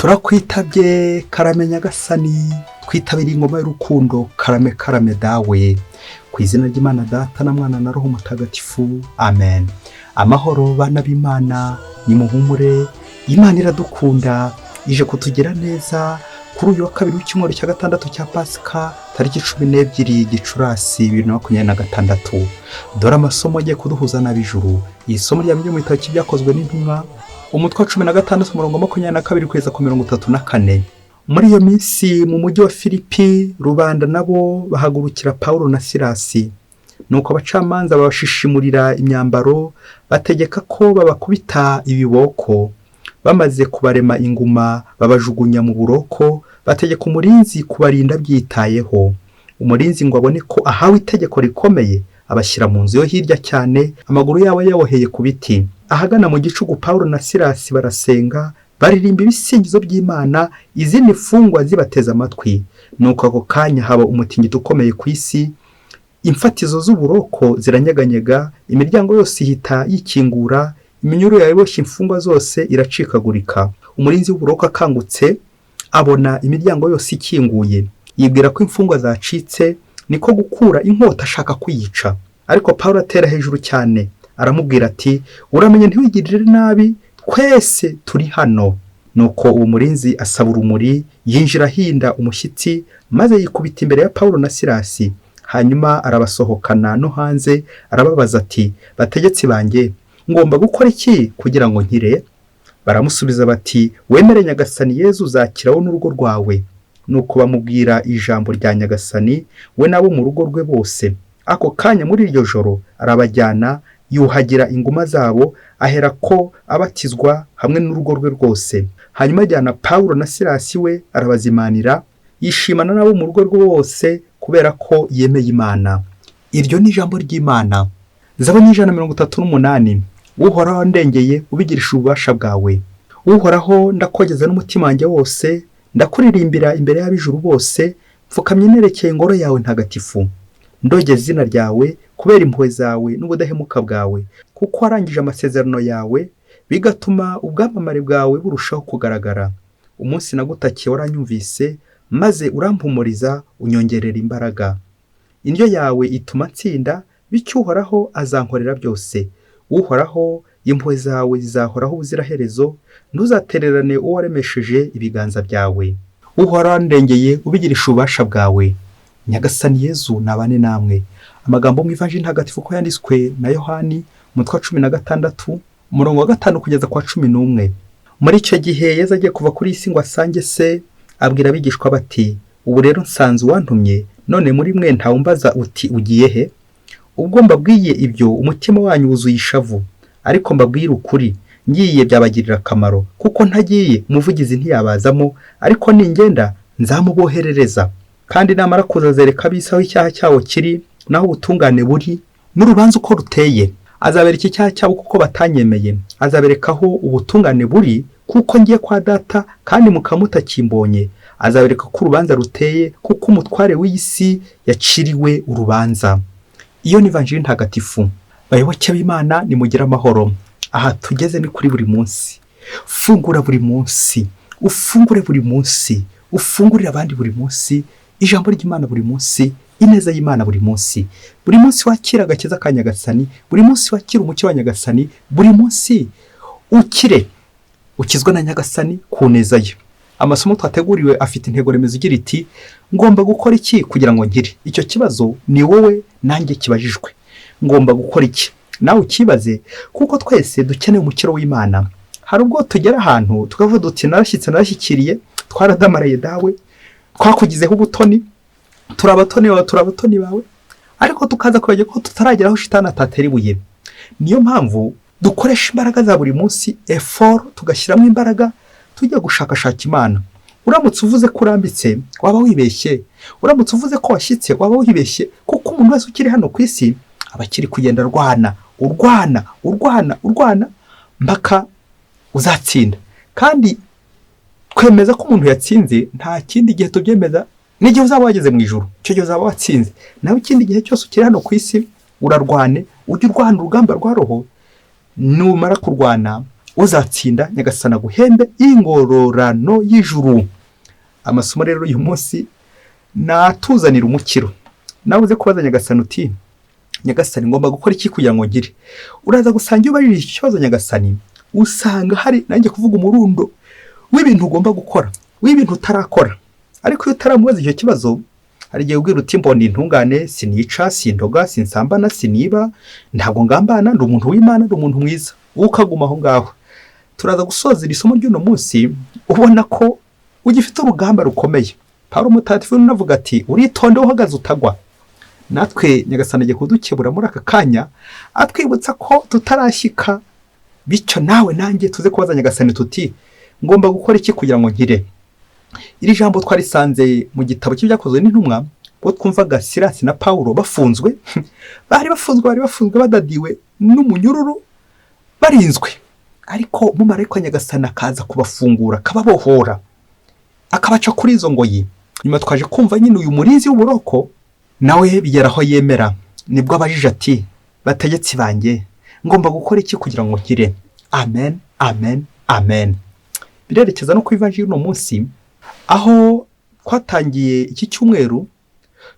turakwitabye karame nyagasani, twitabira ingoma y'urukundo karame karame dawe, ku izina ry'Imana Data na Mwana na Roho Mutagatifu, amen. Amahoro bana b'Imana, nimuhumure, Imana iradukunda, ije kutugira neza kuri uyu wa kabiri w'icyumweru cya gatandatu cya Pasika, tariki 12 Gicurasi 2026. Dore amasomo agiye kuduhuza n'ab'ijuru. Iyi somo rya mu gitabo cy'ibyakozwe n'intumwa, umutwe wa 16 umurongo 22 kugeza ku 34. Muri iyo minsi mu mujyi wa Filipi, rubanda nabo bahagurukira Paulo na Silasi. Nuko abacamanza babashishimurira imyambaro, bategeka ko babakubita ibiboko. Bamaze kubarema inguma, babajugunya mu buroko, bategeka umurinzi kubarinda byitayeho. Umurinzi ngo abone ko ahawe itegeko rikomeye, abashyira mu nzu yo hirya cyane, amaguru yabo yaboheye ku biti. Ahagana mu gicugu Paulo na Silasi barasenga, baririmba ibisingizo by'Imana, izindi mfungwa zibateza amatwi. Nuko ako kanya haba umutingito ukomeye ku isi, imfatizo z'uburoko ziranyeganyega, imiryango yose ihita yikingura, iminyururu yaboshye imfungwa zose iracikagurika. Umurinzi w'uburoko akangutse, abona imiryango yose ikinguye, yibwira ko imfungwa zacitse, niko gukura inkota ashaka kuyica. Ariko Paulo atera hejuru cyane, aramubwira ati, uramenye ntiwigirire nabi, twese turi hano. Nuko uwo murinzi asaba urumuri, yinjira ahinda umushyitsi, maze yikubita imbere ya Paulo na Silasi. Hanyuma arabasohokana no hanze, arababaza ati, bategetsi banjye, ngomba gukora iki kugira ngo nkire? Baramusubiza bati, wemere nyagasani Yezu uzakiraho n'urugo rwawe. Nuko bamubwira ijambo rya nyagasani, we nabo mu rugo rwe bose. Ako kanya muri iryo joro arabajyana, yuhagira inguma zabo, ahera ko abatizwa hamwe n'urugo rwe rwose. Hanyuma ajyana Paulo na Silasi we arabazimanira, yishimana nabo mu rugo rwe bose kubera ko yemeye Imana. Iryo ni ijambo ry'Imana. Zaburi 138. Uhoraho ndengeye ubigirisha ububasha bwawe. Uhoraho ndakogeza n'umutima wanjye wose, ndakuririmbira imbere y'ab'ijuru bose, mfukamye nerekeye ingoro yawe ntagatifu. Ndogeza izina ryawe kubera impuhwe zawe n'ubudahemuka bwawe, kuko warangije amasezerano yawe, bigatuma ubwamamare bwawe burushaho kugaragara. Umunsi nagutakiye waranyumvise, maze urampumuriza unyongerera imbaraga. Indyo yawe ituma nsinda, bityo Uhoraho azankorera byose. Uhoraho, impuhwe zawe zizahoraho ubuziraherezo, ntuzatererane uwo waremesheje ibiganza byawe. Uhoraho ndengeye ubigirisha ububasha bwawe. Nyagasani Yezu nabane namwe. Amagambo mu Ivanjili ntagatifu ko yanditswe na Yohani, umutwe wa 16 umurongo wa 5 kugeza kwa 11. Muri icyo gihe Yezu agiye kuva kuri isi ngo asange se, abwira abigishwa bati, ubu rero nsanze uwantumye, none muri mwe ntawumbaza uti ugiye he? Ubwo mbabwiye ibyo umutima wanyu wuzuye ishavu, ariko mbabwira ukuri, ngiye byabagirira akamaro, kuko ntagiye umuvugizi ntiyabazamo, ariko ningenda nzamuboherereza. Kandi namara kuzazereka abisaho icyaha cyawo kiri, naho ubutungane buri, n'urubanza uko ruteye. Azabereka icyaha cyabo kuko batanyemeye, azaberekaho ubutungane buri, kuko ngiye kwa Data kandi mukamutakimbonye. Azabereka ko urubanza ruteye, kuko umutware w'isi yaciriwe urubanza. Iyo ni Ivanjili ntagatifu. Bayoboke b'Imana nimugira amahoro. Aha tugeze ni kuri buri munsi. Fungura buri munsi, ufungure buri munsi, ufungurire abandi buri munsi, ijambo ry'Imana buri munsi, ineza y'Imana buri munsi. Buri munsi wakira agakiza ka Nyagasani, buri munsi wakira umucyo wa Nyagasani, buri munsi ukire, ukizwa na Nyagasani ku neza ye. Amasomo twateguriwe afite intego remezo igira iti, ngomba gukora iki kugira ngo nkire? Icyo kibazo ni wowe nanjye kibajijwe. Ngomba gukora iki? Nawe ukibaze, kuko twese dukeneye umukiro w'Imana. Hari ubwo tugera ahantu tukavuga duti narashyikiriye, twaradamaraye dawe, twakugizeho ubutoni, turabatoni bawe, ariko tukaza kwegera ko tutarageraho shitani atatera ibuye. Niyo mpamvu dukoresha imbaraga za buri munsi, effort, tugashyiramo imbaraga, tujya gushakashaka Imana. Uramutse uvuze ko urambitse, waba wibeshye. Uramutse uvuze ko washyitse, waba wibeshye, kuko umuntu wese ukiri hano ku isi aba akiri kugenda urwana mpaka uzatsinda. Kandi kwemeza ko umuntu yatsinze nta kindi gihe tubyemeza, n'igihe uzaba wageze mu ijuru, icyo gihe uzaba watsinze. Nawe ikindi gihe cyose ukiri hano ku isi urarwane, ujye urwana urugamba rwa roho. Numara kurwana uzatsinda nyagasani aguhembe ingororano y'ijuru. Amasomo rero uyu munsi natuzanira umukiro. Nawe uze kubaza nyagasani uti nyagasani ngomba gukora iki kugira ngo ngire? Uraza gusanga iyo ubajije iki kibazo nyagasani, usanga hari nanjye kuvuga umurundo w'ibintu ugomba gukora, w'ibintu utarakora. Ariko iyo utaramubaza icyo kibazo, hari igihe ubwira uti mbona intungane, sinica, sindoga, sinsambana, siniba, ntabwo ngambana, ndi umuntu w'Imana, ndi umuntu mwiza. Ukaguma aho ngaho. Turaza gusoza iri somo ry'uno munsi ubona ko ugifite urugamba rukomeye. Pawulo mutagatifu navuga ati uritonde uhagaze utagwa. Natwe nyagasani agiye kudukebura muri aka kanya atwibutsa ko tutarashyika, bityo nawe nanjye tuze kubaza nyagasani tuti ngomba gukora iki kugira ngo nkire. Iri jambo twarisanze mu gitabo cy'ibyakozwe n'intumwa, bo twumvaga Silasi na Pawulo bafunzwe bari bafunzwe badadiwe n'umunyururu barinzwe, ariko umumarayika wa nyagasani akaza kubafungura, akababohora, akabaca kuri izo ngoyi. Nyuma twaje kumva nyine uyu murinzi w'uburoko nawe bigeraho yemera, nibwo abajije ati bategetsi banjye ngomba gukora iki kugira ngo nkire? Amen, amen, amen. Birerekeza no ku ivanjiri uno munsi, aho twatangiye iki cyumweru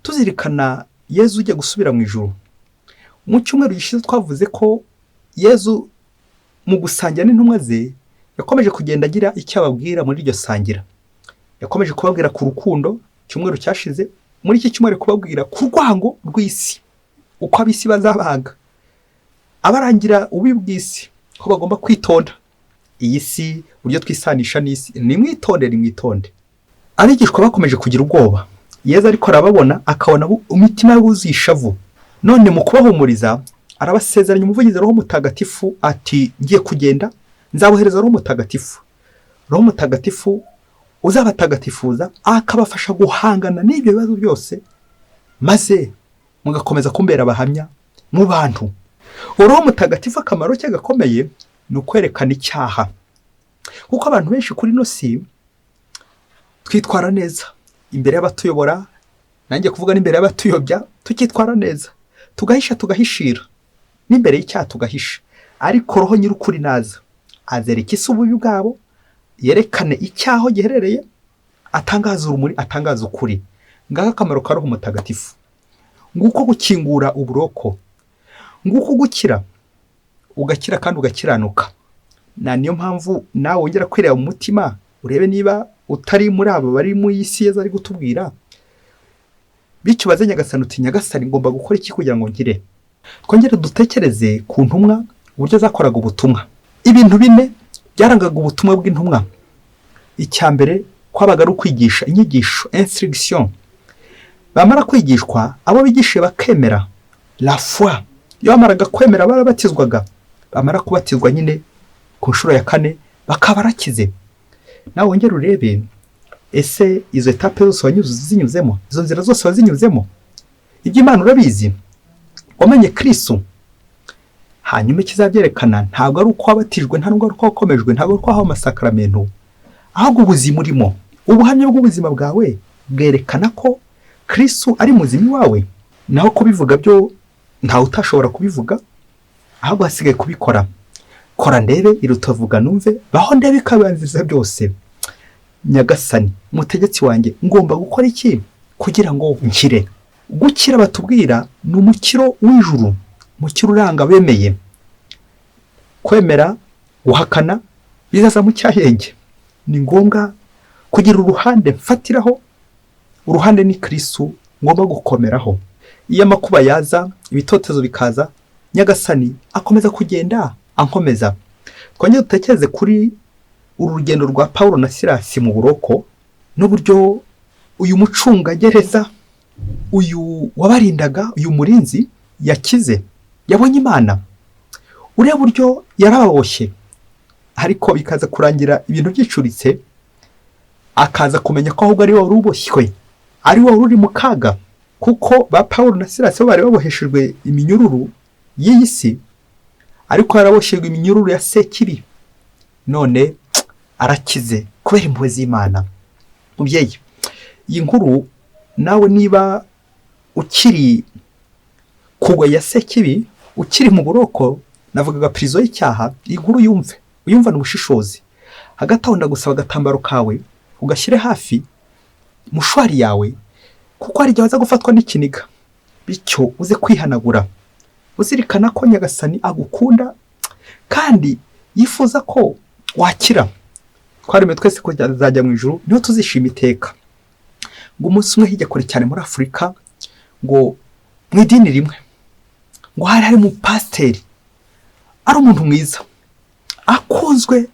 tuzirikana Yezu ujya gusubira mu ijuru. Mu cyumweru gishize twavuze ko Yezu mu gusangira n'intumwa ze yakomeje kugenda agira icyo ababwira muri iryo sangira. Yakomeje kubabwira ku rukundo cyumweru cyashize, muri iki cyumweru kubabwira ku rwango rw'isi, uko ab'isi bazabaga, abarangira ububi bw'isi, ko bagomba kwitonda. Iyi si uburyo twisanisha n'isi, nimwitonde. Abigishwa bakomeje kugira ubwoba. Yezu ariko arababona, akabona imitima yuzuye ishavu. None mu kubahumuriza arabasezeranya umuvugizi Roho Mutagatifu ati ngiye kugenda nzabohereza Roho Mutagatifu. Roho Mutagatifu uzabatagatifuza, akabafasha guhangana n'ibyo bibazo byose, maze mugakomeza kumbera abahamya mu bantu. Roho Mutagatifu akamaro cye gakomeye ni ukwerekana icyaha, kuko abantu benshi kuri ino si twitwara neza imbere y'abatuyobora, nanjye kuvuga n'imbere y'abatuyobya, tukitwara neza, tugahisha tugahishira, n'imbere y'icyaha tugahisha. Ariko Roho nyir'ukuri naza azereka isi ububi bwabo, yerekane icyaho giherereye, atangaza urumuri, atangaza ukuri. Ngaho akamaro ka Roho Mutagatifu. Nguko gukingura uburoko, nguko gukira, ugakira kandi ugakiranuka. Na niyo mpamvu nawe wongera kwireba mu mutima, urebe niba utari muri abo bari mu isi Yezu ari gutubwira, bityo baze nyagasani uti nyagasani ngomba gukora iki kugira ngo ngire. Twongere dutekereze ku ntumwa uburyo zakoraga ubutumwa. Ibintu bine byarangaga ubutumwa bw'intumwa. Icya mbere kwabaga ari ukwigisha, inyigisho, instruction. Bamara kwigishwa, abo bigishije bakemera, la foi. Iyo bamaraga kwemera barabatizwaga. Bamara kubatizwa nyine ku nshuro ya 4 bakaba barakize. Nawe wongere urebe, ese izo etape zose zinyuzemo, izo nzira zose wazinyuzemo, iby'Imana urabizi, wamenye Kristu. Hanyuma ikizabyerekana ntabwo ari uko wabatijwe, ntabwo ari uko wakomejwe, ntabwo ari uko wahawe amasakaramentu, ahubwo ubuzima urimo. Ubuhamya bw'ubuzima bwawe bwerekana ko Kristu ari muzima wawe. Naho kubivuga byo ntawe utashobora kubivuga, ahubwo hasigaye kubikora. Kora ndebe irutavuga numve, baho ndebe ikabanziza byose. Nyagasani mutegetsi wanjye ngomba gukora iki kugira ngo nkire? Gukira batubwira ni umukiro w'ijuru, umukiro uranga bemeye. Kwemera, guhakana bizaza mu cyahenge. Ni ngombwa kugira uruhande mfatiraho, uruhande ni Kristu ngomba gukomeraho. Iyo amakuba yaza, ibitotezo bikaza, nyagasani akomeza kugenda ankomeza. Twongere dutekereze kuri uru rugendo rwa Pawulo na Silasi mu buroko, n'uburyo uyu mucungagereza, uyu wabarindaga, uyu murinzi yakize, yabonye Imana. Ureba buryo yarababoshye, ariko bikaza kurangira ibintu byicuritse, akaza kumenya ko ahubwo ari wowe uboshywe, ari wowe uri mu kaga, kuko ba Pawulo na Silasi bari baboheshejwe iminyururu y'iyi si, ariko yaraboshejwe iminyururu ya sekibi. None arakize kubera impuhwe z'Imana. Mubyeyi, iyi nkuru nawe niba ukiri kugwa ya sekibi, ukiri mu buroko, navugaga prison y'icyaha, iyi nkuru yumve. uyumvana ubushishozi. Hagati aho ndagusaba agatambaro kawe ugashyire hafi mushwari yawe, kuko hari igihe waza gufatwa n'ikiniga, bityo uze kwihanagura uzirikana ko Nyagasani agukunda kandi yifuza ko wakira. Twaremwe twese ko tuzajya mu ijuru, niho tuzishima iteka. Ngo umunsi umwe hirya kure cyane muri Afurika, ngo mu idini rimwe, ngo hari mu pasiteri ari umuntu mwiza, akunzwe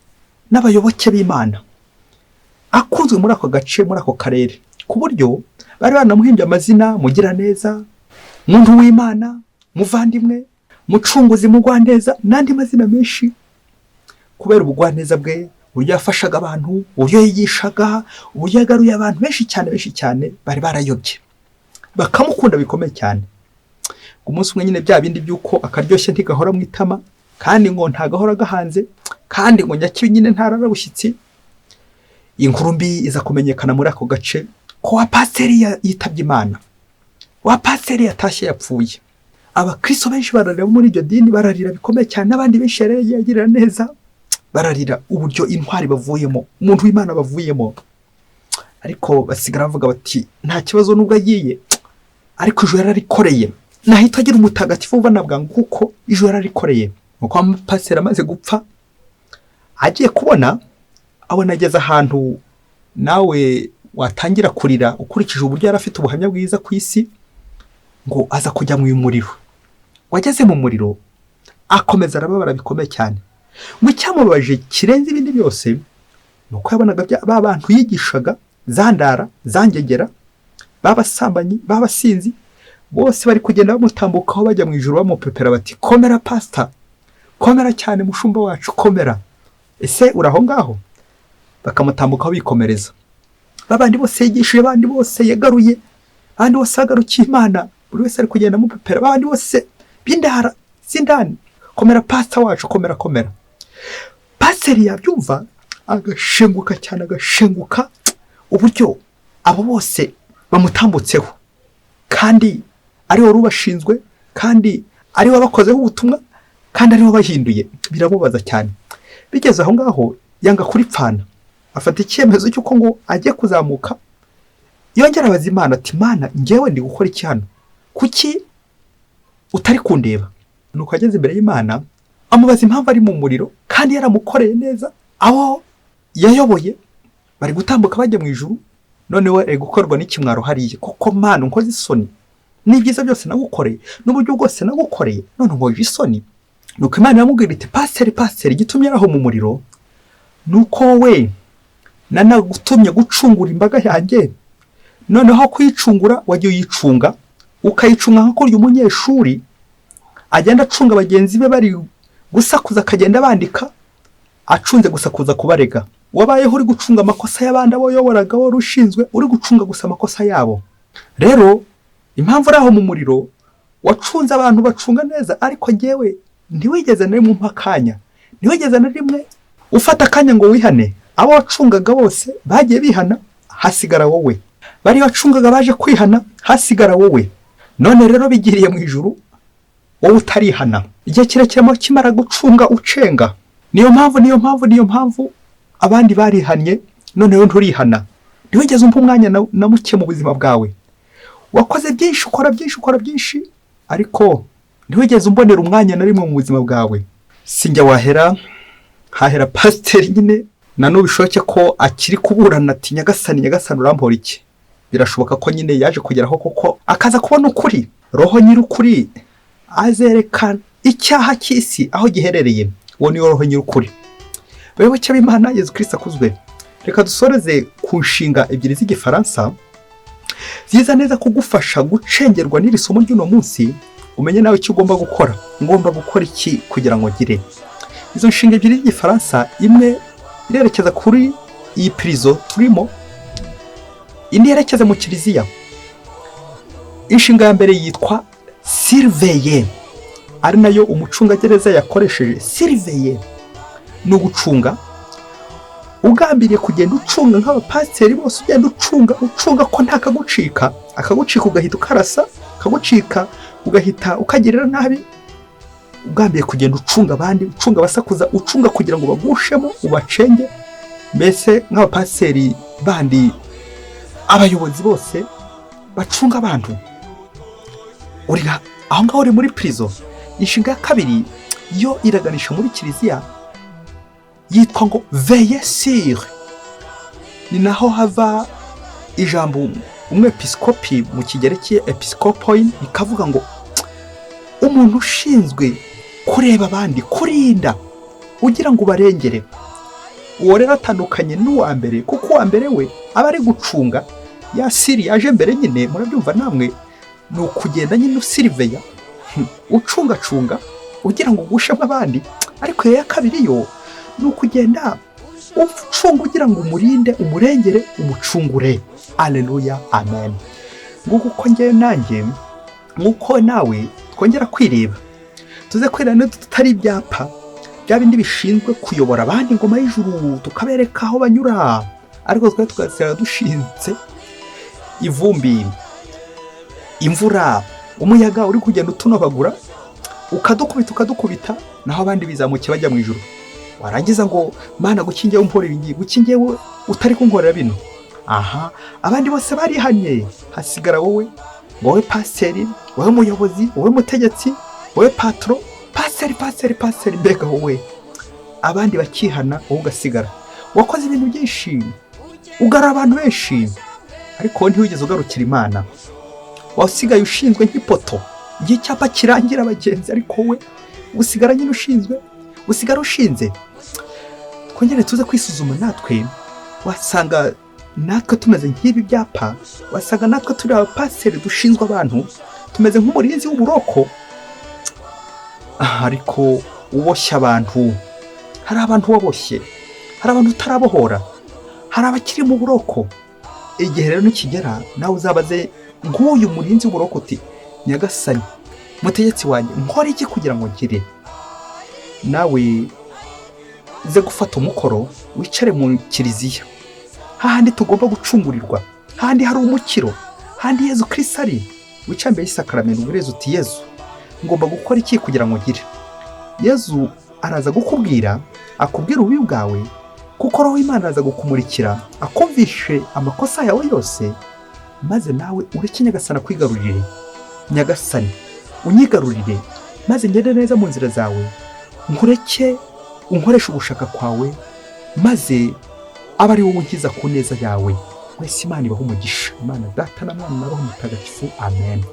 n'abayoboke b'Imana, akunzwe muri ako gace, muri ako karere, ku buryo bari banamuhimbye amazina: mugira neza, muntu w'Imana, muvandimwe, mucunguzi, mugwaneza, n'andi mazina menshi, kubera ubugwaneza bwe, uburyo yafashaga abantu, uburyo yigishaga, uburyo yagaruye abantu benshi cyane bari barayobye, bakamukunda bikomeye cyane. Umunsi umwe nyine bya bindi by'uko akaryoshye ntigahora mu itama, kandi ngo ntagahora gahanze, kandi ngo nyakibi nyine ntararabushyitsi. Inkuru mbi iza kumenyekana muri ako gace ko wa pasiteri yitabye Imana, wa pasiteri yatashye yapfuye. Abakristo benshi bararira muri iryo dini, bararira bikomeye cyane, n'abandi benshi yagirira neza bararira uburyo intwari bavuyemo, umuntu w'Imana bavuyemo. Ariko basigara bavuga bati nta kibazo nubwo agiye, ariko ijoro yararikoreye, nahita agira umutagatifu vuba na bwangu kuko ijoro yararikoreye. Nuko pasiteri amaze gupfa, agiye kubona abona ageze ahantu nawe watangira kurira ukurikije uburyo yari afite ubuhamya bwiza ku isi, ngo aza kujya mu muriro. Wageze mu muriro akomeza arababara bikomeye cyane. Ngo icyamubabaje kirenze ibindi byose nuko yabonaga ba bantu yigishaga, zandara, zangegera, babasambanyi, babasinzi, bose bari kugenda bamutambukaho bajya mu ijuru bamupepera bati komera pastor, komera cyane mushumba wacu, komera, ese uraho ngaho? Bakamutambukaho bikomereza. Babandi bose yigishije, abandi bose yagaruye, abandi bose agarukiye Imana, buri wese ari kugenda amupepera, abandi bose bindara zindani, komera pastor wacu, komera komera. Pasiteri yabyumva agashenguka cyane, agashenguka uburyo abo bose bamutambutseho, kandi ari wari ubashinzwe, kandi ari wabakozeho ubutumwa, kandi ari bahinduye. Biramubaza cyane. Bigeze aho ngaho yanga kuripfana, afata icyemezo cy'uko ngo ajye kuzamuka, yongera abaza Imana ati Mana, njyewe ndi gukora iki hano, kuki utari kundeba? Nuko ageze imbere y'Imana amubaza impamvu ari mu muriro, kandi yaramukoreye neza, abo yayoboye bari gutambuka bajya mu ijuru, none we ari gukorwa n'ikimwaro hariya. Kuko Mana, nkoze isoni, n'ibyiza byose nagukoreye, n'uburyo bwose nagukoreye, none nkoje isoni. Nuko Imana iramubwira iti pasiteri, gitumye aho mu muriro nuko we nanagutumye gucungura imbaga yanjye, noneho kuyicungura wagiye uyicunga, ukayicunga nko kurya umunyeshuri agenda acunga bagenzi be bari gusakuza, akagenda bandika, acunze gusakuza kubarega. Wabayeho uri gucunga amakosa y'abandi abo yoboraga, wari ushinzwe uri gucunga gusa amakosa yabo. Rero impamvu araho mu muriro, wacunze abantu bacunga neza, ariko njyewe ntiwigeze na rimwe umpa akanya, ntiwigeze na rimwe ufata akanya ngo wihane. Abo wacungaga bose bagiye bihana, hasigara wowe. Bari wacungaga baje kwihana, hasigara wowe. None rero bigiriye mu ijuru, wowe utarihana. Igihe kirekiremo kimara gucunga ucenga. Niyo mpamvu abandi barihanye, none we nturihana. Ntiwigeze umpa umwanya na muke mu buzima bwawe. Wakoze byinshi, ukora byinshi, ariko ntiwigeze umbonera umwanya na rimwe mu buzima bwawe. Sinjya wahera, hahera pasiteri nyine, na n'ubu bishoboke ko akiri kuburana ati Nyagasani urampora iki? Birashoboka ko nyine yaje kugeraho kuko akaza kubona ukuri. Roho nyir'ukuri azerekana icyaha cy'isi aho giherereye. Uwo ni roho nyir'ukuri. Bayoboke b'Imana, Yesu Kristu akuzwe. Reka dusoreze ku nshinga ebyiri z'igifaransa ziza neza kugufasha gucengerwa n'iri somo ry'uno munsi, umenye nawe icyo ugomba gukora. Ngomba gukora iki kugira ngo ngire? Izo nshinga ebyiri z'igifaransa, imwe irerekeza kuri iyi prison turimo, indi yerekeza mu kiliziya. Inshinga ya mbere yitwa surveiller, ari nayo umucungagereza yakoresheje. Surveiller ni ugucunga, ugambiriye kugenda ucunga nk'abapasiteri bose, ugenda ucunga ko nta kagucika, akagucika ugahita ukarasa, akagucika ugahita ukagirira nabi, ugambiye kugenda ucunga abandi, ucunga abasakuza, ucunga kugira ngo bagushemo ubacenge, mbese nk'abapasiteri bandi, abayobozi bose bacunga abantu. uri aho ngaho uri muri prison. Inshinga ya kabiri yo iraganisha muri kiliziya, yitwa ngo veye sur. Ni naho hava ijambo umwepiskopi mu kigereki episkopoin, bikavuga ngo umuntu ushinzwe kureba abandi, kurinda, ugira ngo ubarengere. Uwo rero atandukanye n'uwa mbere, kuko uwa mbere we aba ari gucunga, ya siri yaje mbere nyine, murabyumva namwe, ni ukugenda nyine usiriveya, ucungacunga ugira ngo ugushemo abandi. Ariko ya kabiri yo ni ukugenda ucunga ugira ngo umurinde, umurengere, umucungure. Aleluya, amen. Nguko uko ngewe nanjye, nk'uko nawe twongera kwireba, tuze kwireba tutari ibyapa bya bindi bishinzwe kuyobora abandi ingoma y'ijuru, tukabereka aho banyura, ariko twari tugasira dushinze ivumbi, imvura, umuyaga uri kugenda utunobagura, ukadukubita, naho abandi bizamuke bajya mu ijuru. Warangiza ngo Mana gukingiye umporera ingi, gukingiye utari kunkorera bino. Aha, abandi bose barihanye, hasigara wowe pasiteri, wowe muyobozi, wowe mutegetsi, wowe patro, pasiteri, mbega wowe. Abandi bakihana, wowe ugasigara. Wakoze ibintu byinshi, ugara abantu benshi, ariko ntiwigeze ugarukira Imana. Wasigaye ushinzwe nk'ipoto, icyapa kirangira abagenzi, ariko wowe usigara nyine usigara ushinze. Twongere tuze kwisuzuma natwe, wasanga natwe tumeze nk'ibi byapa, wasanga natwe turi abapasiteri dushinzwe abantu, tumeze nk'umurinzi w'uburoko, ariko uboshya abantu. Hari abantu waboshye, hari abantu utarabohora, hari abakiri mu buroko. Igihe rero nikigera, nawe uzabaze nk'uyu murinzi w'uburoko uti, Nyagasani mutegetsi wanjye, nkora iki kugira ngo ngire? Nawe uze gufata umukoro, wicare mu kiliziya, hahandi tugomba gucungurirwa, hahandi hari umukiro, hahandi Yezu Kristu ari, wicare imbere y'isakaramento ubureze uti, Yezu ngomba gukora iki kugira ngo ngire? Yezu araza gukubwira, akubwira ububi bwawe, kuko Roho w'Imana araza gukumurikira, akumvishe amakosa yawe yose, maze nawe ureke Nyagasani kwigarurire. Nyagasani unyigarurire, maze ngende neza mu nzira zawe, nkureke unkoresha ugushaka kwawe, maze aba ari wowe unkiza ku neza yawe. Wese Imana ibaho umugisha. Imana Data na Mwana na Roho Mutagatifu, amen.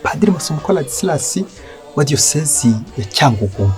Padiri Masumbuko Ladislas wa Diyosezi ya Cyangugu.